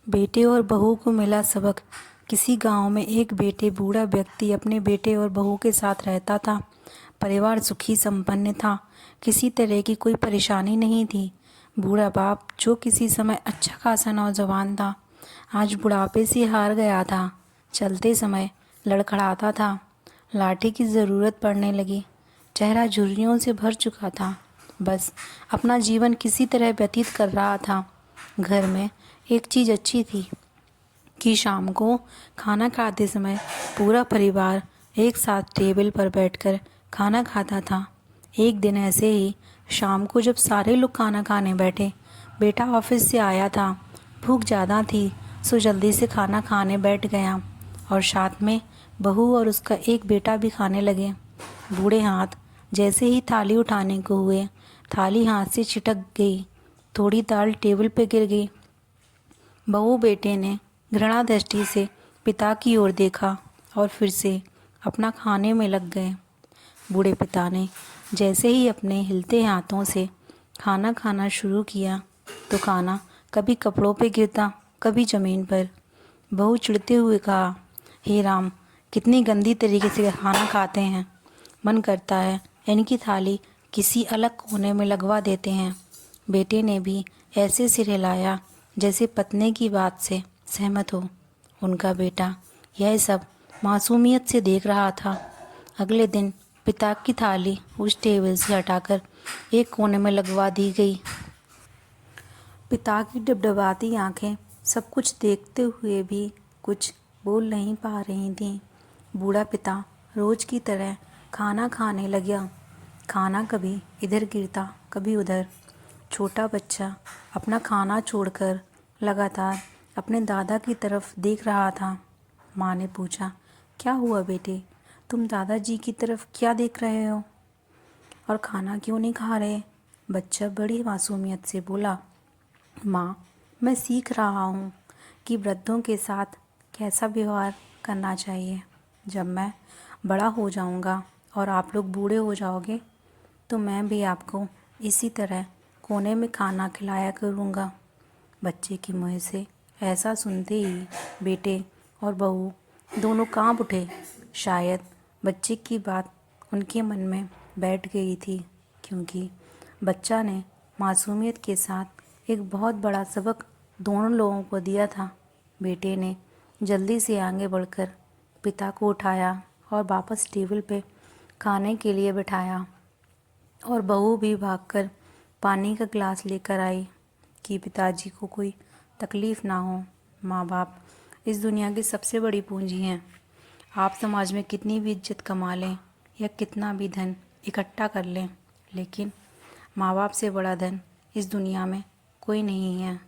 बेटे और बहू को मिला सबक। किसी गांव में एक बेटे बूढ़ा व्यक्ति अपने बेटे और बहू के साथ रहता था। परिवार सुखी संपन्न था। किसी तरह की कोई परेशानी नहीं थी। बूढ़ा बाप, जो किसी समय अच्छा खासा नौजवान था, आज बुढ़ापे से हार गया था। चलते समय लड़खड़ाता था। लाठी की ज़रूरत पड़ने लगी। चेहरा झुर्रियों से भर चुका था। बस अपना जीवन किसी तरह व्यतीत कर रहा था। घर में एक चीज़ अच्छी थी कि शाम को खाना खाते समय पूरा परिवार एक साथ टेबल पर बैठकर खाना खाता था। एक दिन ऐसे ही शाम को जब सारे लोग खाना खाने बैठे, बेटा ऑफिस से आया था। भूख ज़्यादा थी, सो जल्दी से खाना खाने बैठ गया और साथ में बहू और उसका एक बेटा भी खाने लगे। बूढ़े हाथ जैसे ही थाली उठाने को हुए, थाली हाथ से छिटक गई। थोड़ी दाल टेबल पे गिर गई। बहू बेटे ने घृणा दृष्टि से पिता की ओर देखा और फिर से अपना खाने में लग गए। बूढ़े पिता ने जैसे ही अपने हिलते हाथों से खाना खाना शुरू किया तो खाना कभी कपड़ों पे गिरता, कभी ज़मीन पर। बहू चिढ़ते हुए कहा, हे राम, कितनी गंदी तरीके से खाना खाते हैं। मन करता है इनकी थाली किसी अलग कोने में लगवा देते हैं। बेटे ने भी ऐसे सिर हिलाया जैसे पत्नी की बात से सहमत हो। उनका बेटा यह सब मासूमियत से देख रहा था। अगले दिन पिता की थाली उस टेबल से हटाकर एक कोने में लगवा दी गई। पिता की डबडबाती आंखें सब कुछ देखते हुए भी कुछ बोल नहीं पा रही थीं। बूढ़ा पिता रोज की तरह खाना खाने लगा। खाना कभी इधर गिरता, कभी उधर। छोटा बच्चा अपना खाना छोड़कर लगातार अपने दादा की तरफ देख रहा था। माँ ने पूछा, क्या हुआ बेटे, तुम दादाजी की तरफ क्या देख रहे हो और खाना क्यों नहीं खा रहे? बच्चा बड़ी मासूमियत से बोला, माँ, मैं सीख रहा हूँ कि वृद्धों के साथ कैसा व्यवहार करना चाहिए। जब मैं बड़ा हो जाऊँगा और आप लोग बूढ़े हो जाओगे तो मैं भी आपको इसी तरह कोने में खाना खिलाया करूँगा। बच्चे के मुँह से ऐसा सुनते ही बेटे और बहू दोनों कांप उठे। शायद बच्चे की बात उनके मन में बैठ गई थी, क्योंकि बच्चा ने मासूमियत के साथ एक बहुत बड़ा सबक दोनों लोगों को दिया था। बेटे ने जल्दी से आगे बढ़कर पिता को उठाया और वापस टेबल पे खाने के लिए बिठाया, और बहू भी भागकर पानी का गिलास लेकर आई कि पिताजी को कोई तकलीफ़ ना हो। माँ बाप इस दुनिया की सबसे बड़ी पूंजी हैं। आप समाज में कितनी भी इज्जत कमा लें या कितना भी धन इकट्ठा कर लें, लेकिन माँ बाप से बड़ा धन इस दुनिया में कोई नहीं है।